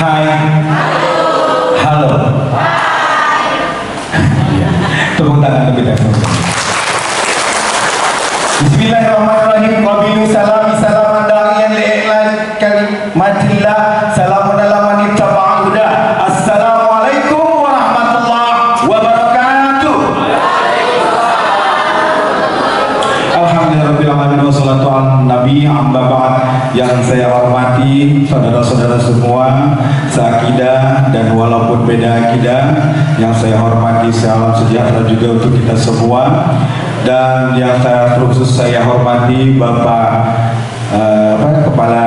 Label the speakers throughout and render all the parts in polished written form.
Speaker 1: Hai. Halo. Ya. Tepuk tangan lebih dahulu. Bismillahirrahmanirrahim. Wabillahi salam salaman da'iyan li'ilal kalimatillah salamun ala man ittaba'al huda. Assalamualaikum warahmatullahi wabarakatuh. Alhamdulillahirabbil alamin wassalatu ala nabi amma ba'd. Yang saya hormati saudara-saudara semua seakidah dan walaupun beda akidah, yang saya hormati salam sejahtera juga untuk kita semua. Dan yang khusus saya hormati Bapak Kepala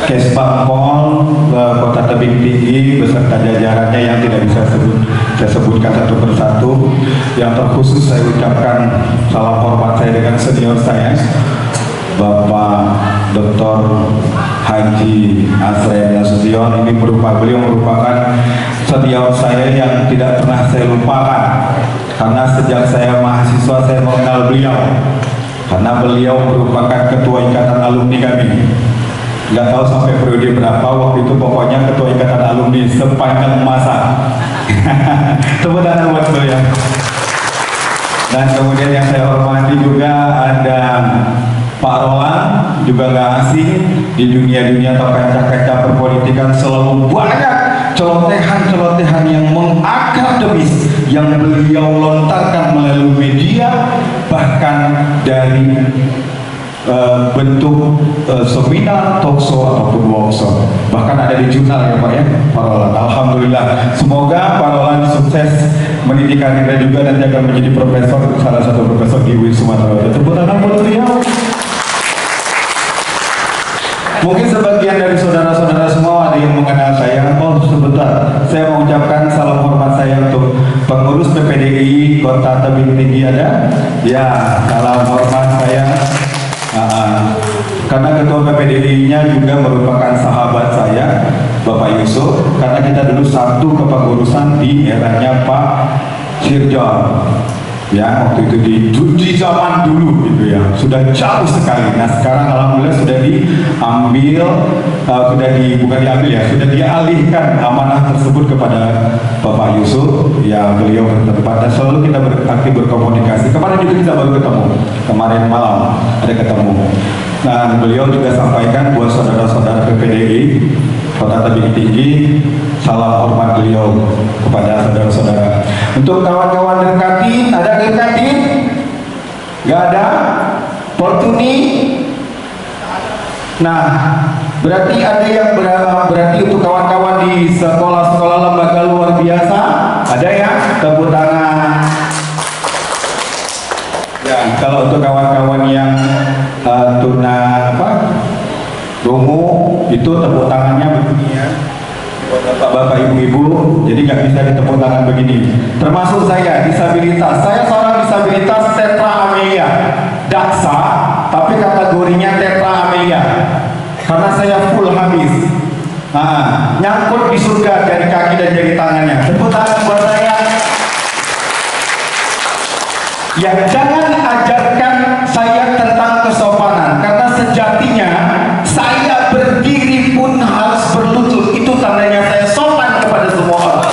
Speaker 1: Kesbangpol Kota Tebing Tinggi beserta jajarannya yang tidak bisa saya sebutkan satu persatu. Yang terkhusus saya ucapkan salam hormat saya dengan senior saya Bapak Dr. Haji Asren Nasution. Ini beliau merupakan senior saya yang tidak pernah saya lupakan, karena sejak saya mahasiswa saya mengenal beliau, karena beliau merupakan ketua ikatan alumni kami. Nggak tahu sampai periode berapa waktu itu, pokoknya ketua ikatan alumni sepanjang masa. Tepuk tangan buat beliau. Dan kemudian yang saya hormati juga ada Pak Roland, juga nggak asing di dunia atau kancah-kancah perpolitikan, selalu banyak celotehan-celotehan yang mengakademis yang beliau lontarkan melalui media, bahkan dari bentuk seminar, talkshow ataupun workshop, bahkan ada di jurnal ya Pak ya, Pak Roland. Alhamdulillah, semoga Pak Roland sukses mendidik karirnya juga dan akan menjadi profesor, salah satu profesor di UIN Sumatera Utara. Tepuk tangan buat beliau. Mungkin sebagian dari saudara-saudara semua ada yang mengenal saya. Oh sebentar, saya mengucapkan salam hormat saya untuk pengurus PPDI Kota Tebing Tinggi ada? Ya, salam hormat saya. Karena ketua PPDI-nya juga merupakan sahabat saya, Bapak Yusuf. Karena kita dulu satu kepengurusan di eranya Pak Sirjon. Ya, waktu itu di zaman dulu gitu ya, sudah jauh sekali. Nah sekarang alhamdulillah sudah diambil, bukan diambil ya, sudah dialihkan amanah tersebut kepada Bapak Yusuf. Ya beliau bertempat dan selalu kita aktif berkomunikasi. Kemarin juga kita baru ketemu, kemarin malam ada ketemu. Nah beliau juga sampaikan buat saudara-saudara PPDI Kota Tebing Tinggi, salam hormat beliau kepada saudara-saudara. Untuk kawan-kawan dari Kadin, ada dari Kadin? Gak ada? Fortuny? Nah, berarti ada yang berarti untuk kawan-kawan di sekolah-sekolah lembaga luar biasa, ada ya? Tepuk tangan. Ya, kalau untuk kawan-kawan yang rungu itu tepuk tangannya begini ya, buat bapak ibu-ibu, jadi nggak bisa ditepuk tangan begini. Termasuk saya disabilitas, saya seorang disabilitas tetra amelia, daksa, tapi kategorinya tetra amelia, karena saya full habis. Nah, nyangkut di surga dari kaki dan jari tangannya. Tepuk tangan buat saya. Ya jangan ajarkan saya tentang kesopanan, karena sejatinya saya berdiri pun harus berlutut, itu tandanya saya sopan kepada semua orang.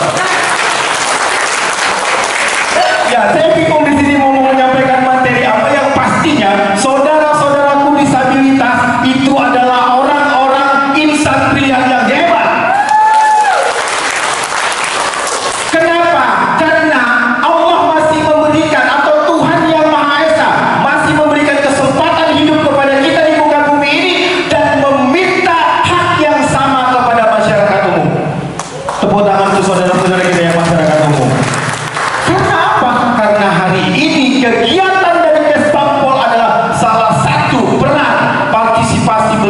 Speaker 1: Ya saya bingung di sini mau menyampaikan materi apa, yang pastinya saudara-saudaraku disabilitas itu adalah orang-orang insan pilihan yang hebat. Kenapa? Karena Allah masih memberikan, atau Tuhan yang Maha Esa masih memberikan kesempatan hidup kepada kita di muka bumi ini dan meminta hak yang sama kepada masyarakat umum. Tepuk tangan untuk saudara-saudara kita yang masyarakat umum. Karena apa? Karena hari ini kegiatan dari Kesbangpol adalah salah satu peran partisipasi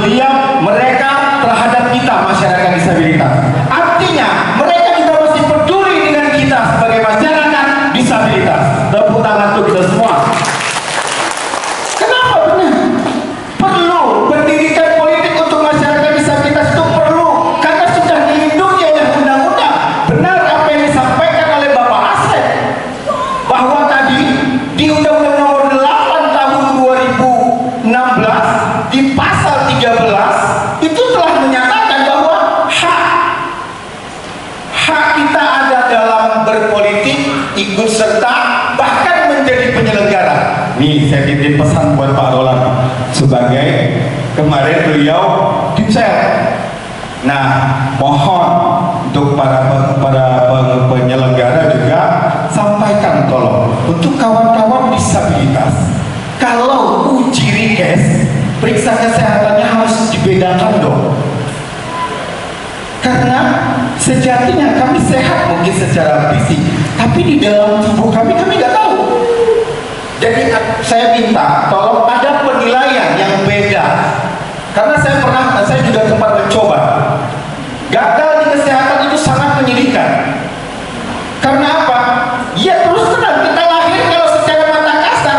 Speaker 1: mereka terhadap kita masyarakat disabilitas. Artinya mereka juga masih peduli dengan kita sebagai masyarakat disabilitas. Tepuk tangan untuk kita semua. Kenapa benar? Perlu pendidikan politik untuk masyarakat disabilitas, itu perlu, karena sudah dilindungi oleh undang-undang. Benar apa yang disampaikan oleh Bapak Asep, bahwa tadi di Undang-Undang Nomor 8 Tahun 2016 di pasal 13 itu telah menyatakan bahwa ikut serta, bahkan menjadi penyelenggara. Nih saya titip pesan buat Pak Roland sebagai kemarin beliau Dimsel. Nah, mohon untuk para penyelenggara juga sampaikan tolong untuk kawan-kawan disabilitas, kalau uji rikes, periksa kesehatannya harus dibedakan dong. Karena sejatinya kami sehat mungkin secara fisik, tapi di dalam tubuh kami nggak tahu. Jadi saya minta tolong ada penilaian yang beda. Karena saya juga sempat mencoba. Gagal di kesehatan itu sangat menyedihkan. Karena apa? Ya terus terang kita lahir kalau secara mata kasar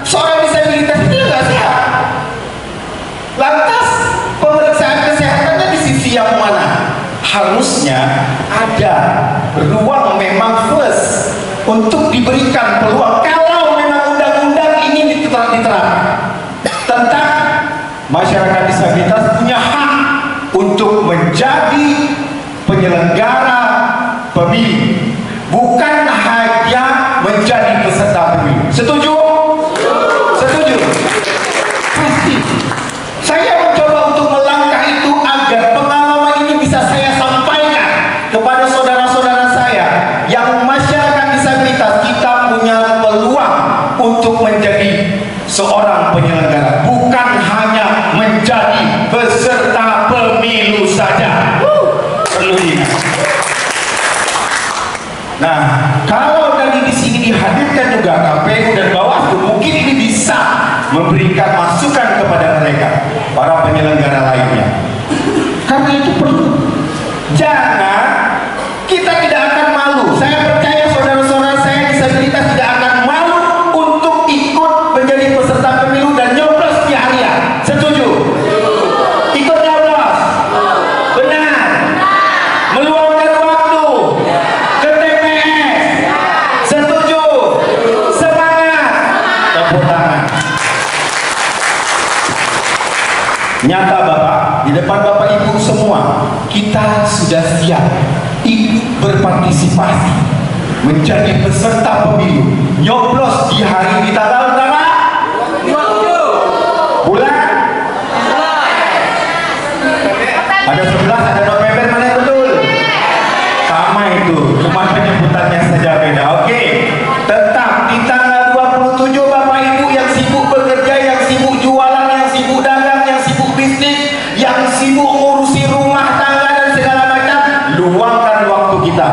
Speaker 1: seorang disabilitas itu nggak sehat. Lantas pemeriksaan kesehatannya di sisi yang mana? Harusnya ada ruang memang plus untuk diberikan peluang kalau memang undang-undang ini diterapkan tentang masyarakat disabilitas punya hak untuk menjadi penyelenggara pemilu, bukan hanya menjadi peserta pemilu. Setuju? Setuju? Pasti. Saya mencoba untuk melangkah itu agar pengalaman ini bisa saya sampaikan kepada saudara-saudara saya yang masyarakat disabilitas. Kita punya peluang untuk menjadi seorang penyelenggara, bukan hanya menjadi peserta pemilu saja. Perlu diingat. Nah, kalau dari di sini dihadirkan juga KPU dan Bawaslu, mungkin ini bisa memberikan masukan kepada mereka, para penyelenggara lainnya. Karena itu perlu. Jangan, kita tidak akan malu. Saya percaya saudara-saudara saya disabilitas tidak akan malu untuk ikut menjadi peserta pemilu dan nyoblos di harian. Setuju? Ikut nyoblos? Benar? Meluangkan waktu ke TPS? Setuju? Semangat! Tepuk tangan. Nyata Bapak, di depan Bapak Ibu semua, kita sudah siap ikut berpartisipasi menjadi peserta pemilu, nyoblos di hari di tanggal berapa? 27 bulan? Ada 11, ada November, mana yang betul? Sama itu, cuma penyebutannya saja beda. Oke, tetap di tanggal 27 Bapak Ibu yang sibuk bekerja, yang sibuk jualan, yang sibuk dagang, yang sibuk bisnis, yang sibuk ngurusi rumah tangga dan segala macam, luangkan waktu kita.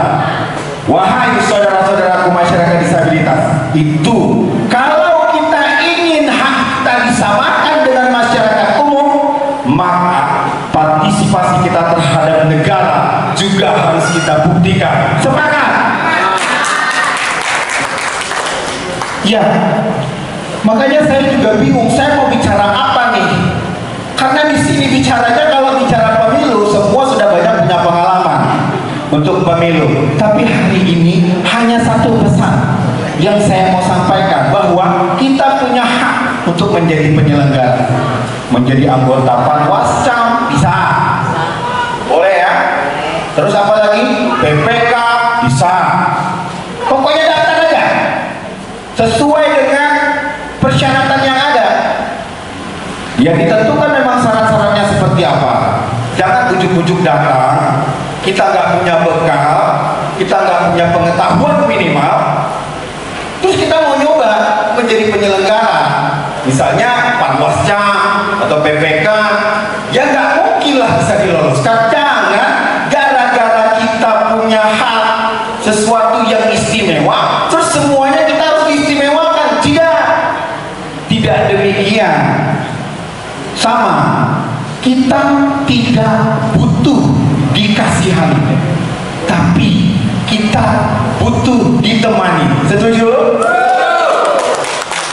Speaker 1: Wahai saudara-saudaraku masyarakat disabilitas, itu kalau kita ingin hak kita disamakan dengan masyarakat umum, maka partisipasi kita terhadap negara juga harus kita buktikan. Sepakat? Ya, makanya saya juga bingung, saya mau bicara apa nih? Karena di sini bicaranya kalau bicara pemilu, semua sudah banyak punya pengalaman untuk pemilu. Tapi hari ini hanya satu pesan yang saya mau sampaikan, bahwa kita punya hak untuk menjadi penyelenggara, menjadi anggota Panwascam bisa, boleh ya. Terus apa lagi? PPK bisa. Pokoknya daftar aja sesuai dengan persyaratan yang ada. Ya ditentukan memang syarat-syaratnya seperti apa. Jangan ujuk-ujuk datang, kita nggak punya bekal, kita nggak punya pengetahuan minimal, terus kita mau nyoba menjadi penyelenggara, misalnya Panwascam atau PPK, ya nggak mungkin lah bisa diloloskan. Jangan gara-gara kita punya hak sesuatu yang istimewa, terus semuanya kita harus diistimewakan. Tidak demikian. Sama, kita tidak butuh dikasihani, tapi kita butuh ditemani. Setuju?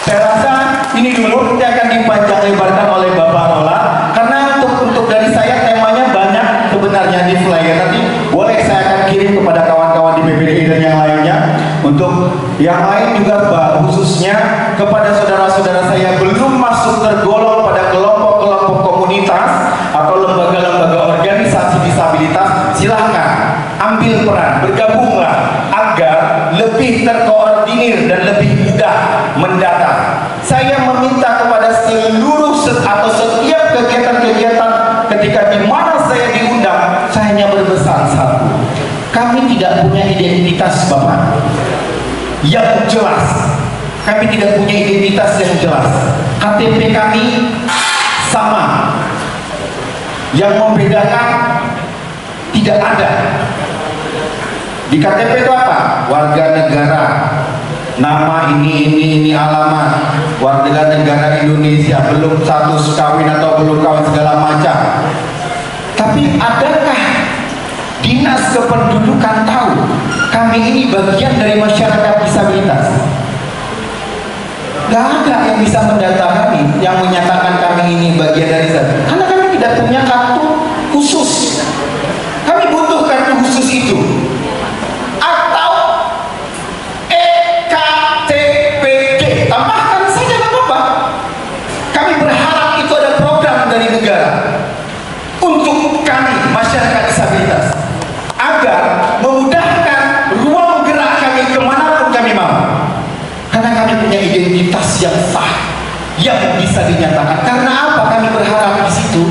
Speaker 1: Saya rasa ini dulu, nanti akan dipanjang lebarkan oleh Bapak Roland, karena untuk dari saya temanya banyak sebenarnya di flyer. Nanti boleh saya akan kirim kepada kawan-kawan di PPDI dan yang lainnya. Untuk yang lain juga khususnya kepada saudara-saudara saya belum masuk tergolong pada kelompok-kelompok komunitas atau lembaga-lembaga organisasi disabilitas, silahkan ambil peran, bergabunglah agar lebih terkoordinasi
Speaker 2: familiar dan lebih mudah mendata. Saya meminta kepada seluruh atau setiap kegiatan-kegiatan ketika di mana saya diundang, saya hanya berpesan satu: kami tidak punya identitas Bapak yang jelas. Kami tidak punya identitas yang jelas. KTP kami sama. Yang membedakan tidak ada. Di KTP itu apa? Warga negara, nama ini alamat, warga negara Indonesia, belum status kawin atau belum kawin segala macam. Tapi adakah Dinas Kependudukan tahu kami ini bagian dari masyarakat disabilitas? Gak ada yang bisa mendata kami, yang menyatakan kami ini bagian dari disabilitas, karena kami tidak punya kartu khusus. Kami butuh kartu khusus itu. Atau EKTPD, tambahkan saja nggak apa-apa. Kami berharap itu ada program dari negara untuk kami masyarakat disabilitas, agar memudahkan ruang gerak kami kemanapun kami mau. Karena kami punya identitas yang sah, yang bisa dinyatakan. Karena apa kami berharap di situ?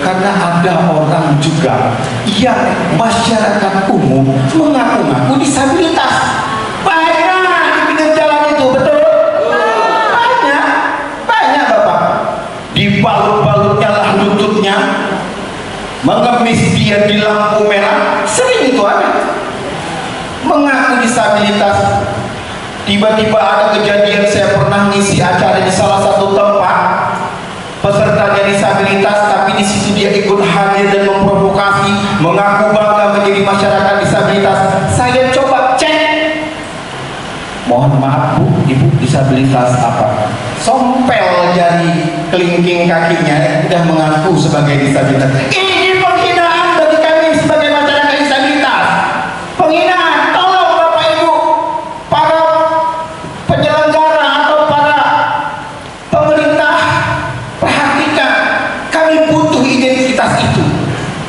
Speaker 2: Karena ada orang juga yang masyarakat umum mengaku-ngaku disabilitas. Banyak di pinggir jalan itu, betul? Banyak Bapak. Dibalut-balutnya lah lututnya, mengemis dia di lampu merah, sering itu ada. Mengaku disabilitas. Tiba-tiba ada kejadian, saya pernah ngisi acara di salah satu tempat, pesertanya disabilitas, tapi di situ dia ikut hadir dan memprovokasi, mengaku bangga menjadi masyarakat disabilitas. Saya coba cek, mohon maaf Bu, Ibu disabilitas apa? Sompel jari kelingking kakinya, udah mengaku sebagai disabilitas. Ini penghinaan bagi kami sebagai masyarakat disabilitas. Penghinaan.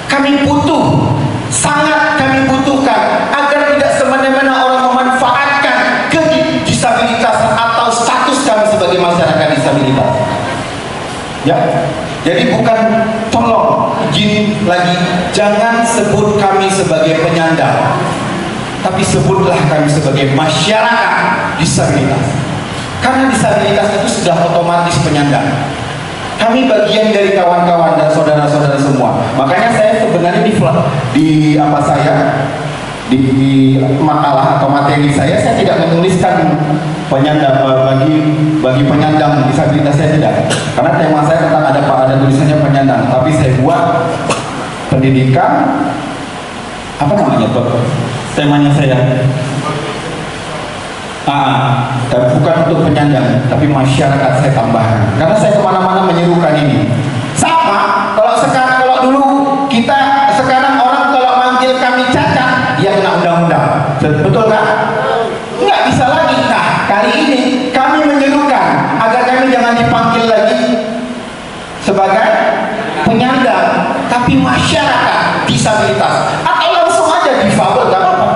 Speaker 2: Kami butuh, sangat kami butuhkan, agar tidak semena-mena orang memanfaatkan kedisabilitasan atau status kami sebagai masyarakat disabilitas. Ya, jadi bukan, tolong izin lagi, jangan sebut kami sebagai penyandang, tapi sebutlah kami sebagai masyarakat disabilitas. Karena disabilitas itu sudah otomatis penyandang. Kami bagian dari kawan-kawan dan saudara-saudara semua. Makanya saya sebenarnya di makalah atau materi saya tidak menuliskan penyandang bagi penyandang disabilitas, saya tidak. Karena tema saya tentang ada tulisannya penyandang, tapi saya buat pendidikan apa namanya tuh? Temanya saya. Bukan untuk penyandang, tapi masyarakat saya tambahkan. Karena saya kemana-mana menyerukan ini. Sama, kalau dulu kita, sekarang orang kalau manggil kami cacat, dia kena undang-undang. Betul kan? Nggak bisa lagi. Nah, kali ini kami menyerukan agar kami jangan dipanggil lagi sebagai penyandang, tapi masyarakat disabilitas. Atau langsung aja difabel, gak apa-apa.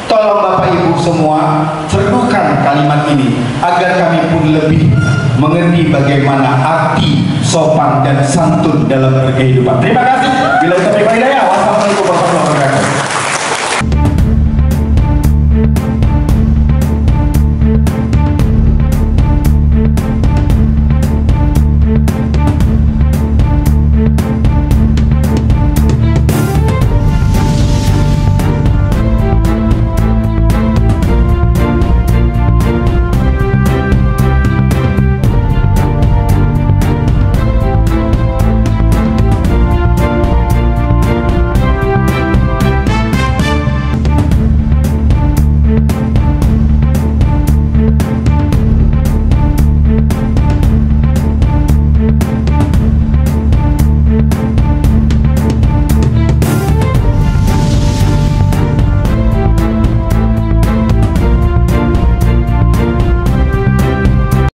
Speaker 2: Tolong Bapak Ibu semua serdukan kalimat ini agar kami pun lebih mengerti bagaimana arti sopan dan santun dalam berkehidupan. Terima kasih. Bila kita hidayah. Wassalamualaikum warahmatullahi wabarakatuh.